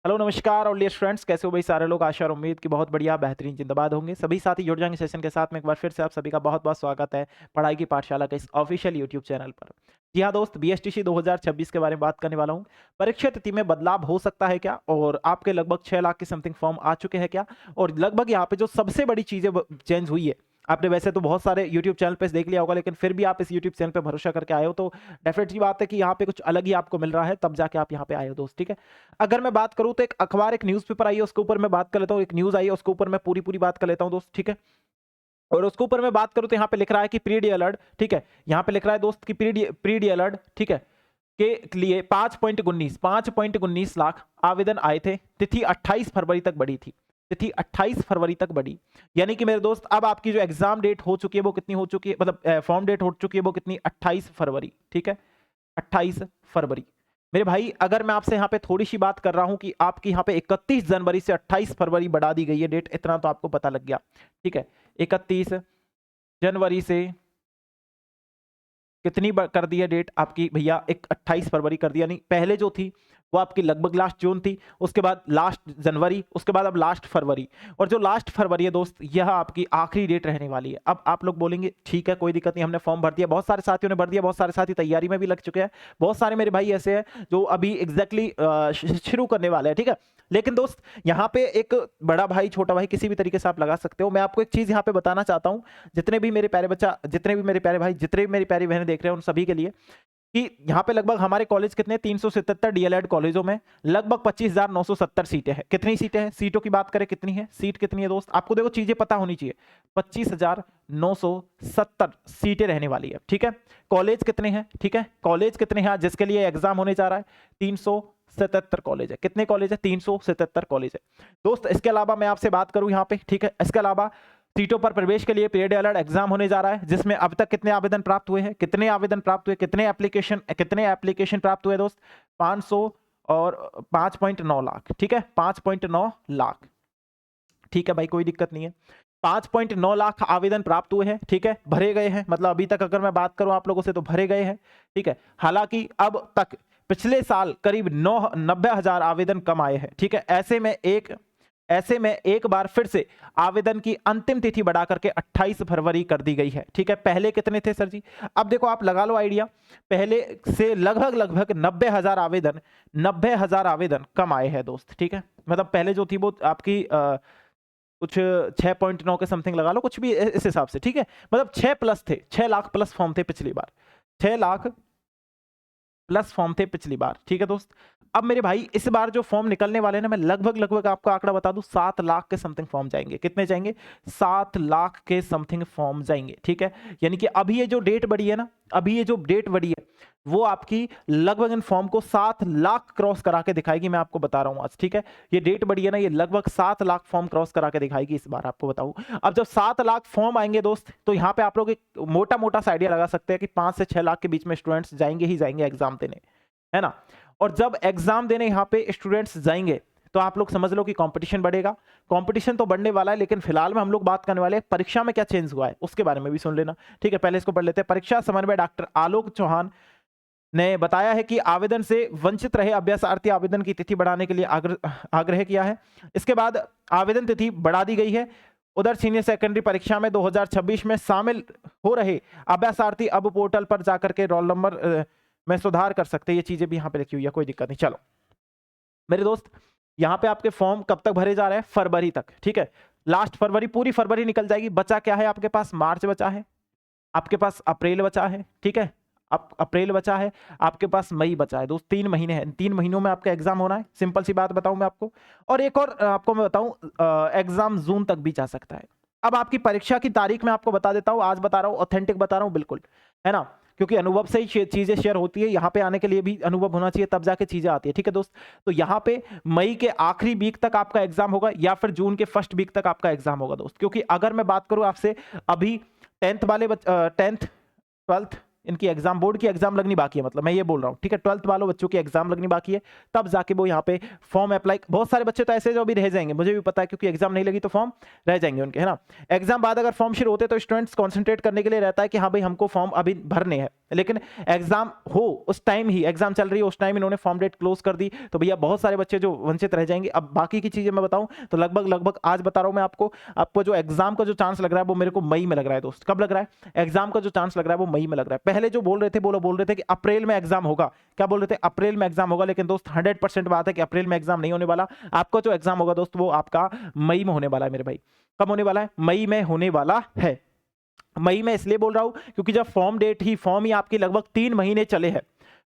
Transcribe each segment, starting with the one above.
Hello नमस्कार और dear friends, कैसे हो भाई सारे लोग। आशा और उम्मीद कि बहुत बढ़िया बेहतरीन जिंदाबाद होंगे। सभी साथी जुड़ जाएंगे सेशन के साथ में। एक बार फिर से आप सभी का बहुत बहुत स्वागत है पढ़ाई की पाठशाला के इस ऑफिशियल यूट्यूब चैनल पर। जी हाँ दोस्त, बीएसटीसी 2026 के बारे में बात करने वाला हूँ। परीक्षा तिथि में बदलाव हो सकता है क्या, और आपके लगभग 6 लाख के समथिंग फॉर्म आ चुके हैं क्या, और लगभग यहाँ पे जो सबसे बड़ी चीजें चेंज हुई है। आपने वैसे तो बहुत सारे YouTube चैनल पे देख लिया होगा, लेकिन फिर भी आप इस YouTube चैनल पे भरोसा करके आए हो, तो डेफिनेट सी बात है कि यहाँ पे कुछ अलग ही आपको मिल रहा है, तब जाके आप यहाँ पे आए हो दोस्त। ठीक है, अगर मैं बात करूँ तो एक अखबार, एक न्यूज़पेपर आई है, उसके ऊपर मैं बात कर लेता हूँ। एक न्यूज़ आई है, उसके ऊपर मैं पूरी बात कर लेता हूँ दोस्त। ठीक है, और उसके ऊपर मैं बात करूँ तो यहाँ पे लिख रहा है कि प्री डी अलर्ट। ठीक है, यहाँ पे लिख रहा है दोस्त कि प्री डी अलर्ट, ठीक है, के लिए 5.19 लाख आवेदन आए थे। तिथि 28 फरवरी तक बढ़ी थी। तिथि 28 फरवरी तक बढ़ी, यानी कि मेरे दोस्त अब आपकी जो एग्जाम डेट हो चुकी है वो कितनी हो चुकी है, मतलब फॉर्म डेट हो चुकी है वो कितनी, 28 फरवरी। ठीक है, 28 फरवरी। मेरे भाई अगर मैं आपसे यहाँ पे थोड़ी सी बात कर रहा हूँ कि आपकी यहाँ पे 31 जनवरी से 28 फरवरी बढ़ा दी गई है डेट, इतना तो आपको पता लग गया। ठीक है, 31 जनवरी से कितनी कर दी है डेट आपकी भैया, एक 28 फरवरी कर दिया। नहीं, पहले जो थी वो आपकी लगभग लास्ट जून थी, उसके बाद लास्ट जनवरी, उसके बाद अब लास्ट फरवरी। और जो लास्ट फरवरी है दोस्त, यह आपकी आखिरी डेट रहने वाली है। अब आप लोग बोलेंगे ठीक है कोई दिक्कत नहीं, हमने फॉर्म भर दिया, बहुत सारे साथियों ने भर दिया, बहुत सारे साथी तैयारी में भी लग चुके हैं, बहुत सारे मेरे भाई ऐसे हैं जो अभी एग्जैक्टली शुरू करने वाले हैं। ठीक है, लेकिन दोस्त यहाँ पे एक बड़ा भाई छोटा भाई किसी भी तरीके से आप लगा सकते हो। मैं आपको एक चीज यहाँ पे बताना चाहता हूँ, जितने भी मेरे प्यारे बच्चा, जितने भी मेरे प्यारे भाई, जितने भी मेरी प्यारी बहनें देख रहे हैं, उन सभी के लिए कि यहाँ पे लगभग हमारे कॉलेज कितने, 377 डीएलएड कॉलेजों में लगभग 25,970 सीटें हैं। कितनी सीटें हैं, सीटों की बात करें कितनी है, सीट कितनी है दोस्त, आपको देखो चीजें पता होनी चाहिए। 25,970 सीटें रहने वाली है। ठीक है, कॉलेज कितने हैं, ठीक है, कॉलेज कितने हैं जिसके लिए एग्जाम होने जा रहा है, 377 कॉलेज है। कितने कॉलेज है, 377 कॉलेज है दोस्त। इसके अलावा मैं आपसे बात करूं यहाँ पे, ठीक है, इसके अलावा सीटों पर प्रवेश के लिए पीरियड अलर्ट एग्जाम होने जा रहा है, जिसमें अब तक कितने आवेदन प्राप्त हुए हैं, कितने आवेदन प्राप्त हुए, कितने एप्लीकेशन प्राप्त हुए दोस्त, 500 और 5.9 लाख। ठीक है, 5.9 लाख। ठीक है भाई, कोई दिक्कत नहीं है, 5.9 लाख आवेदन प्राप्त हुए हैं। ठीक है, भरे गए हैं, मतलब अभी तक अगर मैं बात करूं आप लोगों से तो भरे गए हैं। ठीक है, हालांकि अब तक पिछले साल करीब 90,000 आवेदन कम आए हैं। ठीक है, ऐसे में एक बार फिर से आवेदन की अंतिम तिथि बढ़ा करके 28 फरवरी कर दी गई है। ठीक है, पहले कितने थे सर जी, अब देखो आप लगा लो आइडिया, पहले से लगभग 90,000 आवेदन कम आए हैं दोस्त। ठीक है, मतलब पहले जो थी वो आपकी कुछ 6.9 के समथिंग लगा लो, कुछ भी इस हिसाब से। ठीक है, मतलब 6 प्लस थे, 6 लाख प्लस फॉर्म थे पिछली बार, 6 लाख प्लस फॉर्म थे पिछली बार। ठीक है दोस्त, अब मेरे भाई इस बार जो फॉर्म निकलने वाले हैं ना, मैं लगभग आपको आंकड़ा बता दूं, 7 लाख के समथिंग फॉर्म जाएंगे। कितने जाएंगे, 7 लाख के समथिंग फॉर्म जाएंगे। ठीक है, यानी कि अभी ये जो डेट बढ़ी है ना, अभी ये जो डेट बढ़ी है वो आपकी लगभग इन फॉर्म को 7 लाख क्रॉस करा के दिखाएगी। मैं आपको बता रहा हूं आज। ठीक है, ये डेट बढ़ी है ना, ये लगभग 7 लाख फॉर्म क्रॉस करा के दिखाएगी इस बार, आपको बताऊं। अब जब 7 लाख फॉर्म आएंगे दोस्त, तो यहाँ पे आप लोग एक मोटा सा आइडिया लगा सकते हैं कि 5 से 6 लाख के बीच में स्टूडेंट्स जाएंगे ही जाएंगे एग्जाम देने, है ना। और जब एग्जाम देने यहाँ पे स्टूडेंट्स जाएंगे तो आप लोग समझ लो कि कंपटीशन बढ़ेगा। कंपटीशन तो बढ़ने वाला है, लेकिन फिलहाल में हम लोग बात करने वाले हैं परीक्षा में क्या चेंज हुआ है उसके बारे में भी सुन लेना। ठीक है, पहले इसको पढ़ लेते हैं। परीक्षा समन्वय डॉक्टर आलोक चौहान ने बताया है कि आवेदन से वंचित रहे अभ्यर्थी आवेदन की तिथि बढ़ाने के लिए आग्रह किया है। इसके बाद आवेदन तिथि बढ़ा दी गई है। उधर सीनियर सेकेंडरी परीक्षा में 2026 में शामिल हो रहे अभ्यर्थी अब पोर्टल पर जाकर के रोल नंबर में सुधार कर सकते हैं। ये चीजें भी यहाँ पे लिखी हुई है, कोई दिक्कत नहीं। चलो मेरे दोस्त, यहाँ पे आपके फॉर्म कब तक भरे जा रहे हैं, फरवरी तक। ठीक है, लास्ट फरवरी, पूरी फरवरी निकल जाएगी। बचा क्या है आपके पास, मार्च बचा है, आपके पास अप्रैल बचा है। ठीक है, अप्रैल बचा है, आपके पास मई बचा है दोस्त। 3 महीने हैं, 3 महीनों में आपका एग्जाम होना है। सिंपल सी बात बताऊं मैं आपको, और एक और आपको मैं बताऊं, एग्जाम जून तक भी जा सकता है। अब आपकी परीक्षा की तारीख मैं आपको बता देता हूं, आज बता रहा हूं, ऑथेंटिक बता रहा हूं बिल्कुल, है ना, क्योंकि अनुभव से ही चीजें शेयर होती है। यहाँ पे आने के लिए भी अनुभव होना चाहिए, तब जाके चीजें आती है। ठीक है दोस्त, तो यहाँ पे मई के आखिरी वीक तक आपका एग्जाम होगा, या फिर जून के फर्स्ट वीक तक आपका एग्जाम होगा दोस्त। क्योंकि अगर मैं बात करूं आपसे, अभी 10th 12th इनकी एग्जाम, बोर्ड की एग्जाम लगनी बाकी है, मतलब मैं ये बोल रहा हूँ। ठीक है, 12th वालों बच्चों की एग्जाम लगनी बाकी है, तब जाके वो यहाँ पे फॉर्म अप्लाई। बहुत सारे बच्चे तो ऐसे जो अभी रह जाएंगे, मुझे भी पता है, क्योंकि एग्जाम नहीं लगी तो फॉर्म रह जाएंगे उनके, है ना। एग्जाम बाद अगर फॉर्म शुरू होते तो स्टूडेंट्स कॉन्सेंट्रेट करने के लिए रहता है कि हाँ भाई हमको फॉर्म अभी भरने हैं, लेकिन एग्जाम हो उस टाइम ही, एग्जाम चल रही है उस टाइम इन्होंने फॉर्म डेट क्लोज कर दी, तो भैया बहुत सारे बच्चे जो वंचित रह जाएंगे। अब बाकी की चीजें मैं बताऊं तो लगभग आज बता रहा हूं मैं आपको जो एग्जाम का जो चांस लग रहा है वो मेरे को मई में लग रहा है दोस्त। कब लग रहा है? एग्जाम का जो चांस लग रहा है वो मई में लग रहा है। पहले जो बोल रहे थे बोल रहे थे कि अप्रैल में एग्जाम होगा। क्या बोल रहे थे? अप्रैल में एग्जाम होगा। लेकिन दोस्त 100% बात है कि अप्रैल में एग्जाम नहीं होने वाला। आपका जो एग्जाम होगा दोस्त वो आपका मई में होने वाला है मेरे भाई। कब होने वाला है? मई में होने वाला है। मई में इसलिए बोल रहा हूं क्योंकि जब फॉर्म ही आपकी लगभग 3 महीने चले हैं।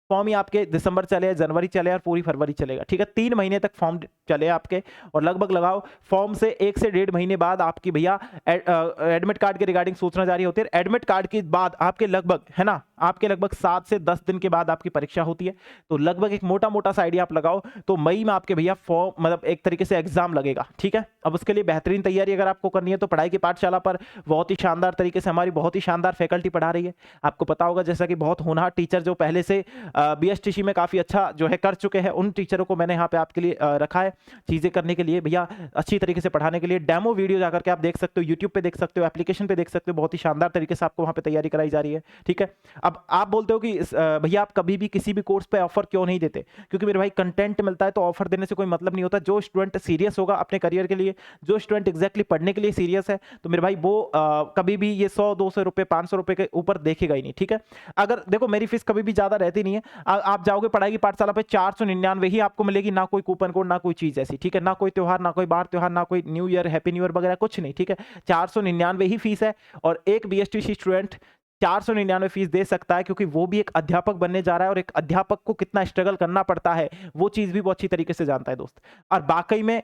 फॉर्म ही आपके दिसंबर चले, जनवरी चले और पूरी फरवरी चलेगा, ठीक है। 3 महीने तक फॉर्म चले आपके, और लगभग लगाओ फॉर्म से 1 से 1.5 महीने बाद आपकी भैया एडमिट कार्ड के रिगार्डिंग सूचना जारी होती है। एडमिट कार्ड के बाद आपके लगभग, है ना, आपके लगभग 7 से 10 दिन के बाद आपकी परीक्षा होती है। तो लगभग एक मोटा सा आइडिया आप लगाओ तो मई में आपके भैया फॉर्म मतलब एक तरीके से एग्जाम लगेगा, ठीक है। अब उसके लिए बेहतरीन तैयारी अगर आपको करनी है तो पढ़ाई की पाठशाला पर बहुत ही शानदार तरीके से हमारी बहुत ही शानदार फैकल्टी पढ़ा रही है। आपको पता होगा जैसा कि बहुत होनहार टीचर जो पहले से बीएसटीसी में काफी अच्छा जो है कर चुके हैं, उन टीचरों को मैंने यहाँ पे आपके लिए रखा है चीजें करने के लिए भैया, अच्छी तरीके से पढ़ाने के लिए। डेमो वीडियो जाकर के आप देख सकते हो, यूट्यूब पे देख सकते हो, एप्लीकेशन पे देख सकते हो, बहुत ही शानदार तरीके से आपको वहां पे तैयारी कराई जा रही है, ठीक है। अब आप बोलते हो कि भैया आप कभी भी किसी भी कोर्स पे ऑफर क्यों नहीं देते? क्योंकि मेरे भाई कंटेंट मिलता है तो ऑफर देने से कोई मतलब नहीं होता। जो स्टूडेंट सीरियस होगा अपने करियर के लिए, जो स्टूडेंट एग्जैक्टली पढ़ने के लिए सीरियस है, तो मेरे भाई वो कभी भी ये 100-200 रुपए 500 रुपए के ऊपर देखेगा ही नहीं, ठीक है। अगर देखो मेरी फीस कभी भी ज्यादा रहती नहीं है। आप जाओगे पढ़ाई की पाठशाला पे 499 ही आपको मिलेगी, ना कोई कूपन कोड, ना कोई चीज ऐसी, ठीक है, ना कोई त्योहार, ना कोई बार त्योहार, ना कोई new year, happy new year वगैरह कुछ नहीं, ठीक है। 499 ही फीस है, और एक बीएसटीसी स्टूडेंट 499 फीस दे सकता है, क्योंकि वो भी एक अध्यापक बनने जा रहा है, और एक अध्यापक को कितना स्ट्रगल करना पड़ता है वो चीज भी वो अच्छी तरीके से जानता है दोस्त। और वाकई में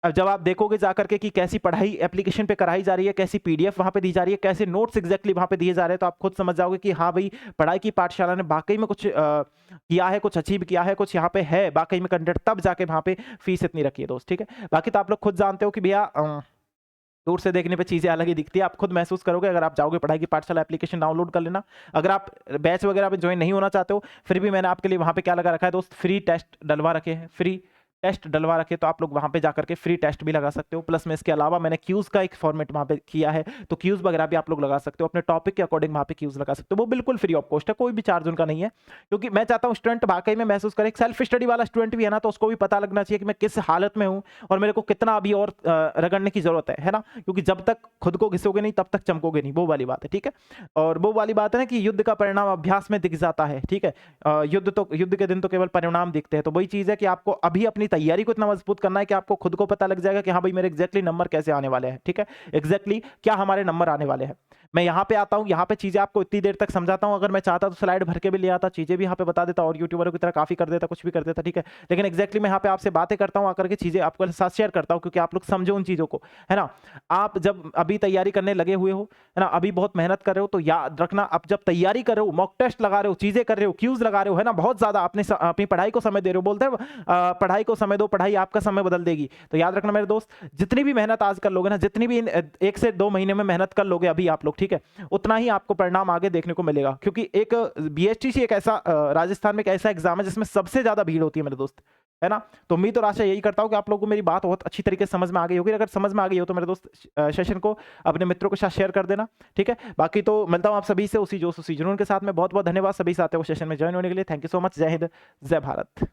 अब जब आप देखोगे जाकर के कि कैसी पढ़ाई एप्लीकेशन पे कराई जा रही है, कैसी पीडीएफ वहां पे दी जा रही है, कैसे नोट्स एग्जैक्टली वहां पे दिए जा रहे हैं, तो आप खुद समझ जाओगे कि हाँ भाई पढ़ाई की पाठशाला ने वाकई में कुछ किया है, कुछ अचीव किया है, कुछ यहाँ पे है वाकई में कंटेंट, तब जाके वहां पे फीस इतनी रखी है दोस्त, ठीक है। बाकी तो आप लोग खुद जानते हो कि भैया दूर से देखने पे चीजें अलग ही दिखती है, आप खुद महसूस करोगे अगर आप जाओगे। पढ़ाई की पाठशाला एप्लीकेशन डाउनलोड कर लेना। अगर आप बैच वगैरह में ज्वाइन नहीं होना चाहते हो, फिर भी मैंने आपके लिए वहां पे क्या लगा रखा है दोस्त, फ्री टेस्ट डलवा रखे हैं, फ्री टेस्ट डलवा रखे, तो आप लोग वहां पे जाकर के फ्री टेस्ट भी लगा सकते हो। प्लस में इसके अलावा मैंने क्यूज का एक फॉर्मेट वहां पे किया है, तो क्यूज वगैरह भी आप लोग लगा सकते हो, अपने टॉपिक के अकॉर्डिंग वहां पे क्यूज लगा सकते हो। वो बिल्कुल फ्री ऑफ कॉस्ट है, कोई भी चार्ज उनका नहीं है, क्योंकि मैं चाहता हूं स्टूडेंट वाकई में महसूस करे। सेल्फ स्टडी वाला स्टूडेंट भी है ना, तो उसको भी पता लगना चाहिए कि मैं किस हालत में हूं और मेरे को कितना अभी और रगड़ने की जरूरत है ना, क्योंकि जब तक खुद को घिसोगे नहीं तब तक चमकोगे नहीं, वो वाली बात है, ठीक है। और वो वाली बात है ना कि युद्ध का परिणाम अभ्यास में दिख जाता है, ठीक है। युद्ध के दिन तो केवल परिणाम दिखते हैं। तो वही चीज है कि आपको अभी अपनी तैयारी को इतना मजबूत करना है कि आपको खुद को पता लग जाएगा कि हाँ भाई मेरे एग्जैक्टली नंबर कैसे आने वाले हैं, ठीक है, एग्जैक्टली क्या हमारे नंबर आने वाले हैं। मैं यहाँ पे आता हूँ, यहाँ पे चीजें आपको इतनी देर तक समझाता हूँ, अगर मैं चाहता तो स्लाइड भर के भी ले आता, चीजें भी यहाँ पे बता देता, और यूट्यूबरों की तरह काफी कर देता, कुछ भी कर देता, ठीक है। लेकिन एग्जैक्टली मैं यहाँ पे आपसे बातें करता हूँ, आकर के चीजें आपके साथ शेयर करता हूँ, क्योंकि आप लोग समझो उन चीजों को, है ना। आप जब अभी तैयारी करने लगे हुए हो, है ना, अभी बहुत मेहनत कर रहे हो, तो याद रखना अब जब तैयारी कर रहे हो, मॉक टेस्ट लगा रहे हो, चीजें कर रहे हो, क्यूज लगा रहे हो, है ना, बहुत ज्यादा अपनी पढ़ाई को समय दे रहे हो। बोलते हैं पढ़ाई को समय दो, पढ़ाई आपका समय बदल देगी। तो याद रखना मेरे दोस्त, जितनी भी मेहनत आज कर लोगे ना, जितनी भी 1 से 2 महीने में मेहनत कर लोगे अभी आप लोग, ठीक है, उतना ही आपको परिणाम आगे देखने को मिलेगा। क्योंकि एक बीएसटीसी एक ऐसा राजस्थान में एक ऐसा एग्जाम है जिसमें सबसे ज्यादा भीड़ होती है मेरे दोस्त, है ना। तो उम्मीद और आशा यही करता हूं कि आप लोगों को मेरी बात बहुत अच्छी तरीके से समझ में आ गई होगी। अगर समझ में आ गई हो तो मेरे दोस्त सेशन को अपने मित्रों के साथ शेयर कर देना, ठीक है। बाकी तो मिलता हूं आप सभी से उसी जोश उसी जुनून के साथ में। बहुत बहुत धन्यवाद सभी साथियों को सेशन में ज्वाइन होने के लिए। Thank you so much. जय हिंद, जय भारत।